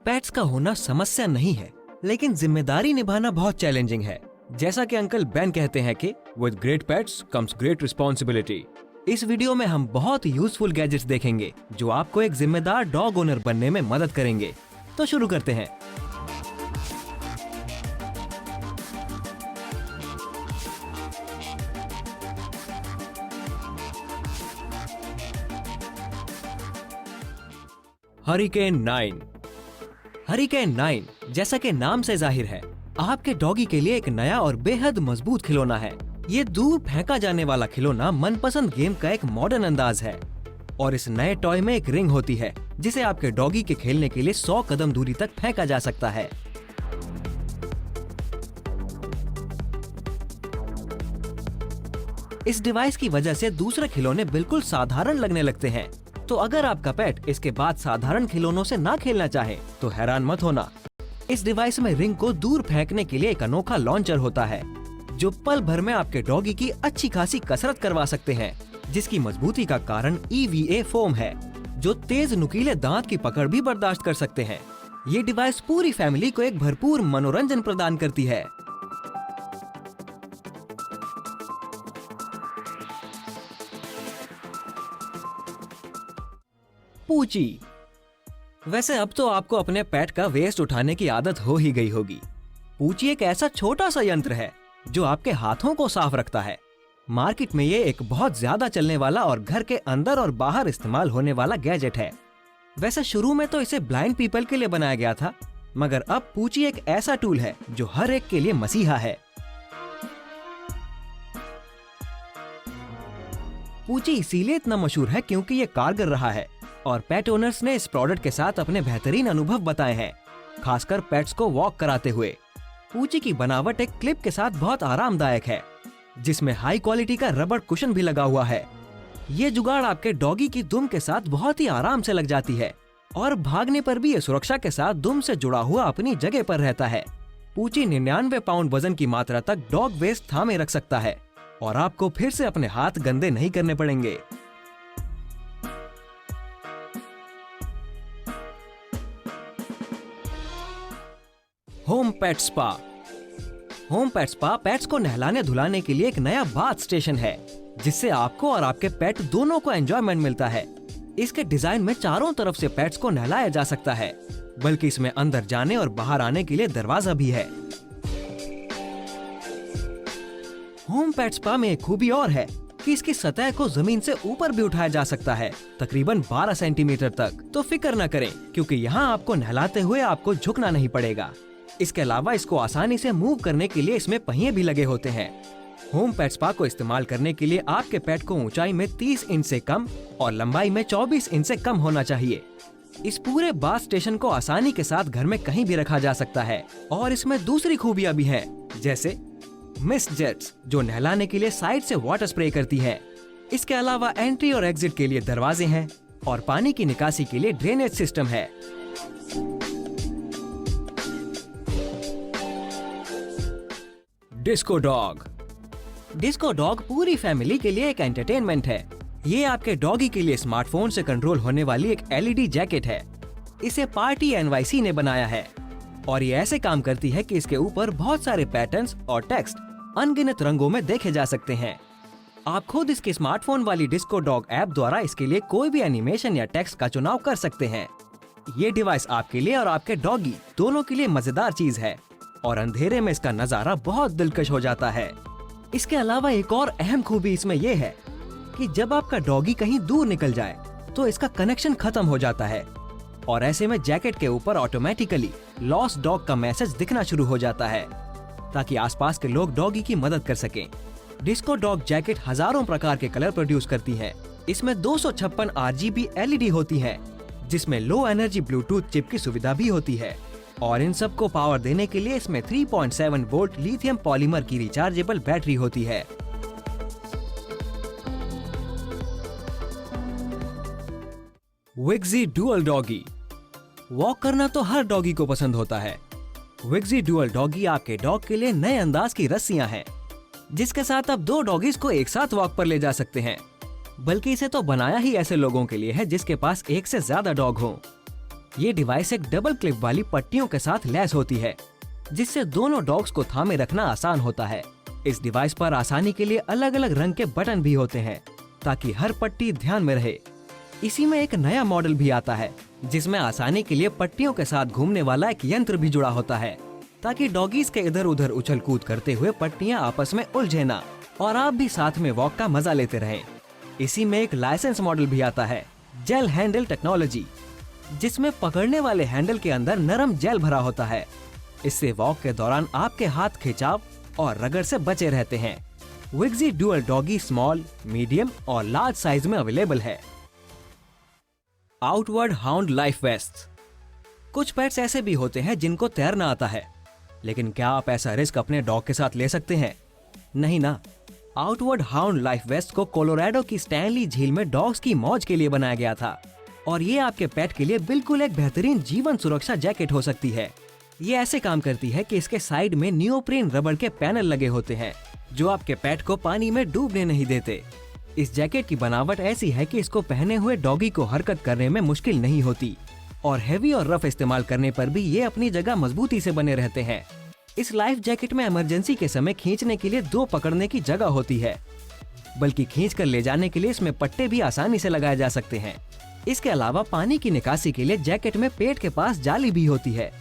Pets का होना समस्या नहीं है, लेकिन जिम्मेदारी निभाना बहुत चैलेंजिंग है। जैसा कि अंकल बेन कहते हैं कि with great pets comes great responsibility. इस वीडियो में हम बहुत यूजफुल गैजेट्स देखेंगे जो आपको एक जिम्मेदार डॉग ओनर बनने में मदद करेंगे। तो शुरू करते हैं। हरिकेन 9। हरिकेन 9 जैसा कि नाम से जाहिर है, आपके डॉगी के लिए एक नया और बेहद मजबूत खिलौना है। ये दूर फेंका जाने वाला खिलौना मनपसंद गेम का एक मॉडर्न अंदाज है और इस नए टॉय में एक रिंग होती है जिसे आपके डॉगी के खेलने के लिए 100 कदम दूरी तक फेंका जा सकता है। इस डिवाइस की वजह से दूसरे खिलौने बिल्कुल साधारण लगने लगते हैं। तो अगर आपका पेट इसके बाद साधारण खिलौनों से ना खेलना चाहे तो हैरान मत होना। इस डिवाइस में रिंग को दूर फेंकने के लिए एक अनोखा लॉन्चर होता है जो पल भर में आपके डॉगी की अच्छी खासी कसरत करवा सकते हैं, जिसकी मजबूती का कारण EVA फोम है जो तेज नुकीले दांत की पकड़ भी बर्दाश्त कर सकते हैं। ये डिवाइस पूरी फैमिली को एक भरपूर मनोरंजन प्रदान करती है। पूची। वैसे अब तो आपको अपने पेट का वेस्ट उठाने की आदत हो ही गई होगी। पूची एक ऐसा छोटा सा यंत्र है जो आपके हाथों को साफ रखता है। मार्केट में ये एक बहुत ज्यादा चलने वाला और घर के अंदर और बाहर इस्तेमाल होने वाला गैजेट है। वैसे शुरू में तो इसे ब्लाइंड पीपल के लिए बनाया गया था, मगर अब पूची एक ऐसा टूल है जो हर एक के लिए मसीहा है। पूची इसीलिए इतना मशहूर है क्योंकि ये कारगर रहा है और पेट ओनर्स ने इस प्रोडक्ट के साथ अपने बेहतरीन अनुभव बताए हैं, खासकर पेट्स को वॉक कराते हुए। पूची की बनावट एक क्लिप के साथ बहुत आरामदायक है, जिसमें हाई क्वालिटी का रबर कुशन भी लगा हुआ है। ये जुगाड़ आपके डॉगी की दुम के साथ बहुत ही आराम से लग जाती है और भागने पर भी ये सुरक्षा के साथ दुम से जुड़ा हुआ अपनी जगह पर रहता है। पूची 99 पाउंड वजन की मात्रा तक डॉग वेस्ट थामे रख सकता है और आपको फिर से अपने हाथ गंदे नहीं करने पड़ेंगे। होम पेट स्पा। होम पेट स्पा पेट्स को नहलाने धुलाने के लिए एक नया बाथ स्टेशन है, जिससे आपको और आपके पेट दोनों को एंजॉयमेंट मिलता है। इसके डिजाइन में चारों तरफ से पेट्स को नहलाया जा सकता है, बल्कि इसमें अंदर जाने और बाहर आने के लिए दरवाजा भी है। होम पेट स्पा में एक खूबी और है कि इसकी सतह को जमीन से ऊपर भी उठाया जा सकता है, तकरीबन 12 सेंटीमीटर तक। तो फिक्र न करें, क्योंकि यहाँ आपको नहलाते हुए आपको झुकना नहीं पड़ेगा। इसके अलावा इसको आसानी से मूव करने के लिए इसमें पहिए भी लगे होते हैं। होम पेट स्पा को इस्तेमाल करने के लिए आपके पेट को ऊंचाई में 30 इंच से कम और लंबाई में 24 इंच से कम होना चाहिए। इस पूरे बाथ स्टेशन को आसानी के साथ घर में कहीं भी रखा जा सकता है और इसमें दूसरी खूबियां भी हैं, जैसे मिस्ट जेट्स जो नहलाने के लिए साइड से वाटर स्प्रे करती है। इसके अलावा एंट्री और एग्जिट के लिए दरवाजे हैं और पानी की निकासी के लिए ड्रेनेज सिस्टम है। Disco dog. डिस्को डॉग पूरी फैमिली के लिए एक एंटरटेनमेंट है। ये आपके डॉगी के लिए स्मार्टफोन से कंट्रोल होने वाली एक LED जैकेट है। इसे पार्टी NYC ने बनाया है और ये ऐसे काम करती है कि इसके ऊपर बहुत सारे पैटर्न्स और टेक्स्ट अनगिनत रंगों में देखे जा सकते हैं। आप खुद इसके स्मार्टफोन वाली डिस्को डॉग ऐप द्वारा इसके लिए कोई भी एनिमेशन या टेक्स्ट का चुनाव कर सकते हैं। ये डिवाइस आपके लिए और आपके डॉगी दोनों के लिए मजेदार चीज है और अंधेरे में इसका नजारा बहुत दिलकश हो जाता है। इसके अलावा एक और अहम खूबी इसमें यह है कि जब आपका डॉगी कहीं दूर निकल जाए तो इसका कनेक्शन खत्म हो जाता है और ऐसे में जैकेट के ऊपर ऑटोमेटिकली लॉस्ट डॉग का मैसेज दिखना शुरू हो जाता है, ताकि आसपास के लोग डॉगी की मदद कर सकें। डिस्को डॉग जैकेट हजारों प्रकार के कलर प्रोड्यूस करती है। इसमें 256 RGB LED होती है, जिसमें लो एनर्जी ब्लूटूथ चिप की सुविधा भी होती है और इन सब को पावर देने के लिए इसमें 3.7 वोल्ट लिथियम पॉलीमर की रिचार्जेबल बैटरी होती है। विक्सी डुअल डॉगी। वॉक करना तो हर डॉगी को पसंद होता है। विक्सी डुअल डॉगी आपके डॉग के लिए नए अंदाज की रस्सियां हैं, जिसके साथ आप 2 डॉगीज को एक साथ वॉक पर ले जा सकते हैं। बल्कि इसे तो बनाया ही ऐसे लोगों के लिए है जिसके पास एक से ज्यादा डॉग हो। ये डिवाइस एक डबल क्लिप वाली पट्टियों के साथ लैस होती है, जिससे दोनों डॉग्स को थामे रखना आसान होता है। इस डिवाइस पर आसानी के लिए अलग अलग रंग के बटन भी होते हैं, ताकि हर पट्टी ध्यान में रहे। इसी में एक नया मॉडल भी आता है, जिसमें आसानी के लिए पट्टियों के साथ घूमने वाला एक यंत्र भी जुड़ा होता है, ताकि डॉगीज के इधर उधर उछल कूद करते हुए पट्टियां आपस में उलझे ना और आप भी साथ में वॉक का मजा लेते रहें। इसी में एक लाइसेंस मॉडल भी आता है, जेल हैंडल टेक्नोलॉजी, जिसमें पकड़ने वाले हैंडल के अंदर नरम जेल भरा होता है। इससे वॉक के दौरान आपके हाथ खिंचाव और रगड़ से बचे रहते हैं। विक्सी डुअल डॉगी स्मॉल, मीडियम और लार्ज साइज में अवेलेबल है। Outward hound life vest. कुछ पेट्स ऐसे भी होते हैं जिनको तैरना आता है, लेकिन क्या आप ऐसा रिस्क अपने डॉग के साथ ले सकते हैं? नहीं ना। आउटवर्ड हाउंड लाइफ वेस्ट को कोलोराडो की स्टैनली झील में डॉग्स की मौज के लिए बनाया गया था, और ये आपके पेट के लिए बिल्कुल एक बेहतरीन जीवन सुरक्षा जैकेट हो सकती है। ये ऐसे काम करती है कि इसके साइड में नियोप्रीन रबड़ के पैनल लगे होते हैं, जो आपके पेट को पानी में डूबने नहीं देते। इस जैकेट की बनावट ऐसी है कि इसको पहने हुए डॉगी को हरकत करने में मुश्किल नहीं होती, और हैवी और रफ इस्तेमाल करने पर भी ये अपनी जगह मजबूती से बने रहते हैं। इस लाइफ जैकेट में इमरजेंसी के समय खींचने के लिए 2 पकड़ने की जगह होती है, बल्कि खींच कर ले जाने के लिए इसमें पट्टे भी आसानी से लगाए जा सकते हैं। इसके अलावा पानी की निकासी के लिए जैकेट में पेट के पास जाली भी होती है,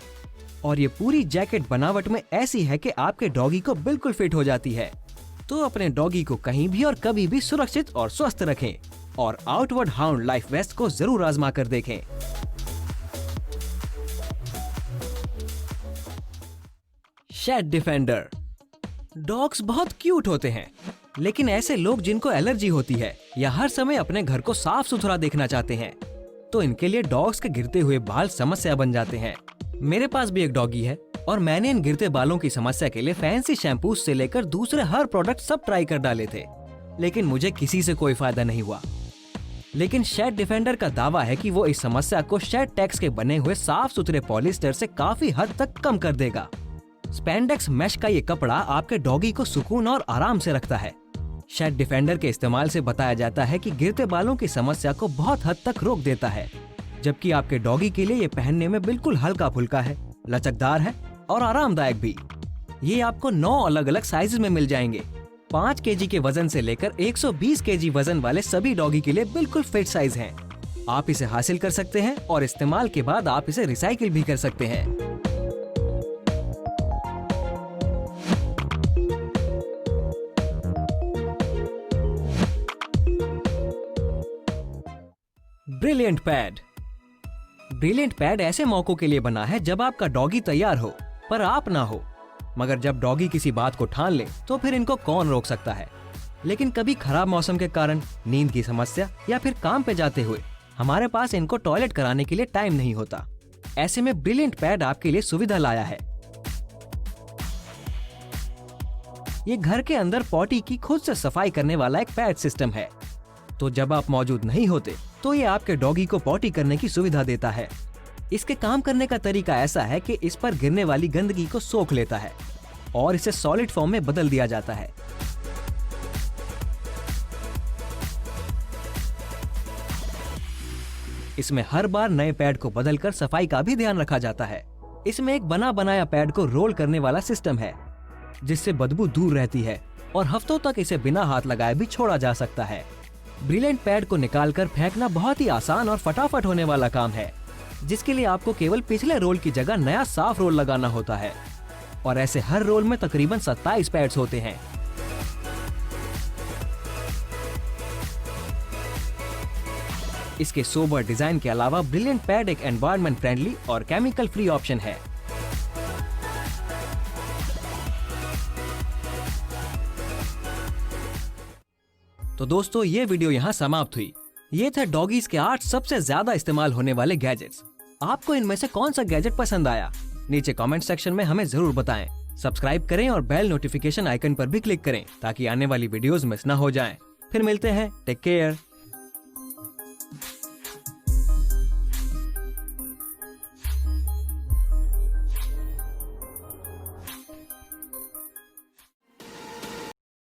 और ये पूरी जैकेट बनावट में ऐसी है कि आपके डॉगी को बिल्कुल फिट हो जाती है। तो अपने डॉगी को कहीं भी और कभी भी सुरक्षित और स्वस्थ रखें, और आउटवर्ड हाउंड लाइफ वेस्ट को जरूर आजमा कर देखें। Shed defender. डॉग्स बहुत क्यूट होते हैं, लेकिन ऐसे लोग जिनको एलर्जी होती है या हर समय अपने घर को साफ सुथरा देखना चाहते हैं, तो इनके लिए डॉग्स के गिरते हुए बाल समस्या बन जाते हैं। मेरे पास भी एक डॉगी है, और मैंने इन गिरते बालों की समस्या के लिए फैंसी शैम्पू से लेकर दूसरे हर प्रोडक्ट सब ट्राई कर डाले थे, लेकिन मुझे किसी से कोई फायदा नहीं हुआ। लेकिन शेड डिफेंडर का दावा है कि वो इस समस्या को शेड टैक्स के बने हुए साफ सुथरे पॉलिस्टर से काफी हद तक कम कर देगा। स्पैंडेक्स मैश का ये कपड़ा आपके डॉगी को सुकून और आराम से रखता है। शेड डिफेंडर के इस्तेमाल से बताया जाता है कि गिरते बालों की समस्या को बहुत हद तक रोक देता है, जबकि आपके डॉगी के लिए ये पहनने में बिल्कुल हल्का फुल्का है, लचकदार है और आरामदायक भी। ये आपको 9 अलग अलग साइज में मिल जाएंगे। 5 केजी के वजन से लेकर 120 केजी वजन वाले सभी डॉगी के लिए बिल्कुल फिट साइज हैं। आप इसे हासिल कर सकते हैं और इस्तेमाल के बाद आप इसे रिसाइकिल भी कर सकते हैं। Brilliant pad. ब्रिलियंट पैड ऐसे मौकों के लिए बना है जब आपका डॉगी तैयार हो पर आप ना हो। मगर जब डॉगी किसी बात को ठान ले तो फिर इनको कौन रोक सकता है। लेकिन कभी खराब मौसम के कारण, नींद की समस्या या फिर काम पे जाते हुए हमारे पास इनको टॉयलेट कराने के लिए टाइम नहीं होता। ऐसे में ब्रिलियंट पैड आपके लिए सुविधा लाया है। ये घर के अंदर पॉटी की खुद से सफाई करने वाला एक पैड सिस्टम है। तो जब आप मौजूद नहीं होते तो ये आपके डॉगी को पॉटी करने की सुविधा देता है। इसके काम करने का तरीका ऐसा है कि इस पर गिरने वाली गंदगी को सोख लेता है और इसे सॉलिड फॉर्म में बदल दिया जाता है। इसमें हर बार नए पैड को बदलकर सफाई का भी ध्यान रखा जाता है। इसमें एक बना बनाया पैड को रोल करने वाला सिस्टम है, जिससे बदबू दूर रहती है और हफ्तों तक इसे बिना हाथ लगाए भी छोड़ा जा सकता है। ब्रिलियंट पैड को निकालकर फेंकना बहुत ही आसान और फटाफट होने वाला काम है, जिसके लिए आपको केवल पिछले रोल की जगह नया साफ रोल लगाना होता है। और ऐसे हर रोल में तकरीबन 27 पैड्स होते हैं। इसके सोबर डिजाइन के अलावा ब्रिलियंट पैड एक एनवायरनमेंट फ्रेंडली और केमिकल फ्री ऑप्शन है। तो दोस्तों, ये वीडियो यहाँ समाप्त हुई। ये थे डॉगीज के 8 सबसे ज्यादा इस्तेमाल होने वाले गैजेट्स। आपको इनमें से कौन सा गैजेट पसंद आया? नीचे कमेंट सेक्शन में हमें जरूर बताएं। सब्सक्राइब करें और बेल नोटिफिकेशन आइकन पर भी क्लिक करें ताकि आने वाली वीडियोस मिस ना हो जाएं। फिर मिलते हैं। Take care.